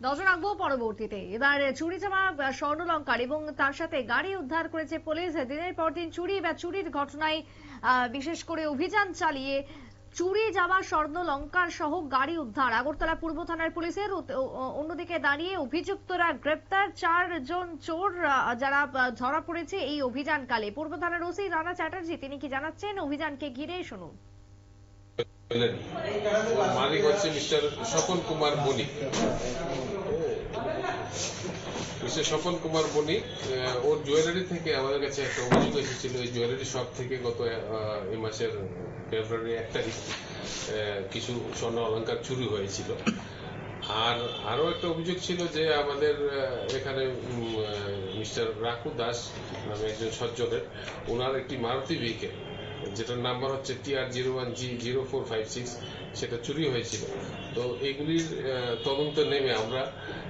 নজর রাখবো পরবর্তীতে। এবার চুরি যাওয়া স্বর্ণলঙ্কার এবং তার সাথে গাড়ি উদ্ধার করেছে পুলিশ। দিনের পর দিন চুরি বা চুরির ঘটনায় বিশেষ করে অভিযান চালিয়ে চুরি যাওয়া স্বর্ণলঙ্কার সহ গাড়ি উদ্ধার আগরতলা পূর্ব থানার পুলিশের। অন্যদিকে দাঁড়িয়ে অভিযুক্তরা গ্রেপ্তার, 4 জন চোর যারা ধরা পড়েছে এই অভিযানকালে। পূর্ব থানার ওসি রানা চ্যাটার্জি তিনি কি জানাচ্ছেন অভিযানকে ঘিরে, শুনুন। মালিক হচ্ছে মিস্টার স্বপন কুমার বণিক। মিস্টার স্বপন কুমার বণিক, ওর জুয়েলারি থেকে আমাদের কাছে একটা অভিযোগ এসেছিল। এই জুয়েলারি শপ থেকে গত এই মাসের ফেব্রুয়ারি 1 তারিখ কিছু স্বর্ণ অলংকার চুরি হয়েছিল। আর আরো একটা অভিযোগ ছিল যে আমাদের এখানে মিস্টার রাকু দাস নামে একজন সজ্জনের, ওনার একটি মারুতি ভেহিকেল যেটার নাম্বার হচ্ছে TR01G0456 সেটা চুরি হয়েছিল। তো এগুলির তদন্ত নেমে আমরা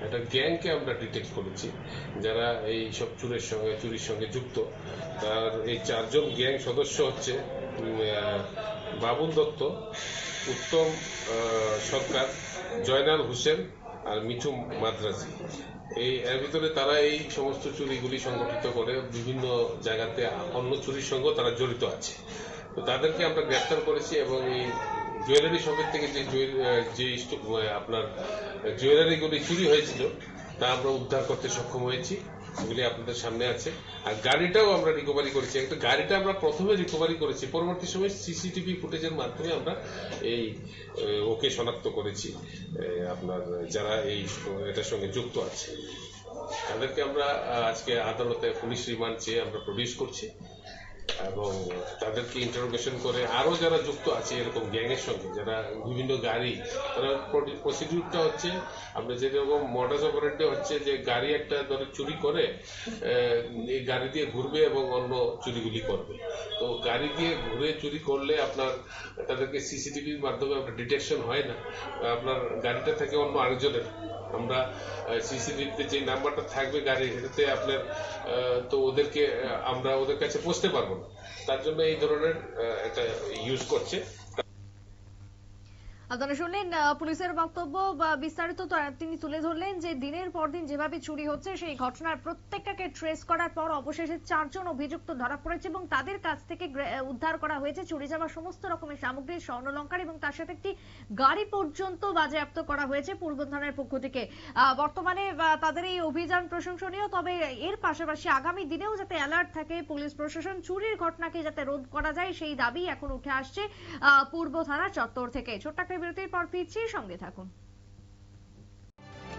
একটা গ্যাংকে আমরা ডিটেক্ট করেছি যারা এই সব চুরির সঙ্গে যুক্ত। তার এই 4 জন গ্যাং সদস্য হচ্ছে বাবুল দত্ত, উত্তম সরকার, জয়নাল হোসেন আর মিঠু মাদ্রাজি। এর ভিতরে তারা এই সমস্ত চুরিগুলি সংগঠিত করে বিভিন্ন জায়গাতে অন্য চুরির সঙ্গেও তারা জড়িত আছে। তো তাদেরকে আমরা গ্রেফতার করেছি এবং এই জুয়েলারি শপের থেকে যে আপনার জুয়েলারিগুলি চুরি হয়েছিল তা আমরা উদ্ধার করতে সক্ষম হয়েছি। এগুলি আপনাদের সামনে আছে। আর গাড়িটাও আমরা রিকভারি করেছি। একটা গাড়িটা আমরা প্রথমে রিকভারি করেছি, পরবর্তী সময় সিসিটিভি ফুটেজের মাধ্যমে আমরা এই ওকে শনাক্ত করেছি। আপনার যারা এটার সঙ্গে যুক্ত আছে তাদেরকে আমরা আজকে আদালতে পুলিশ রিমান্ড চেয়ে আমরা প্রডিউস করছি এবং তাদেরকে ইন্টারোগেশন করে আরো যারা যুক্ত আছে এরকম গ্যাংয়ের সঙ্গে, যারা বিভিন্ন গাড়ি, তারা প্রসিডিউরটা হচ্ছে আমরা যেরকম মডাস অপারেন্ডে হচ্ছে যে গাড়ি একটা ধরে চুরি করে এই গাড়ি দিয়ে ঘুরবে এবং অন্য চুরিগুলি করবে। তো গাড়ি দিয়ে ঘুরে চুরি করলে আপনার তাদেরকে সিসিটিভির মাধ্যমে আপনার ডিটেকশন হয় না, আপনার গাড়িটা থেকে অন্য আরেকজনের, আমরা সিসিটিভিতে যে নাম্বারটা থাকবে গাড়ির সেটাতে আপনার তো ওদেরকে আমরা ওদের কাছে পৌঁছতে পারবো না, তার জন্য এই ধরনের একটা ইউজ করছে। আপনারা শুনলেন পুলিশের বক্তব্য। বিস্তারিত তিনি তুলে ধরলেন যে দিনের পর দিন যেভাবে চুরি হচ্ছে সেই ঘটনার প্রত্যেকটাকে ট্রেস করার পর অবশেষে 4 জন অভিযুক্ত ধরা পড়েছে এবং তাদের কাছ থেকে উদ্ধার করা হয়েছে চুরি যাওয়া সমস্ত রকমের সামগ্রী, স্বর্ণলঙ্কার এবং তার সাথে একটি গাড়ি পর্যন্ত বাজেয়াপ্ত করা হয়েছে পূর্ব থানার পক্ষ থেকে। বর্তমানে তাদের এই অভিযান প্রশংসনীয়, তবে এর পাশাপাশি আগামী দিনেও যাতে অ্যালার্ট থাকে পুলিশ প্রশাসন, চুরির ঘটনাকে যাতে রোধ করা যায় সেই দাবি এখন উঠে আসছে পূর্ব থানা চত্বর থেকে। ছোট্ট বিরতির পর ফিরছি, সঙ্গে থাকুন।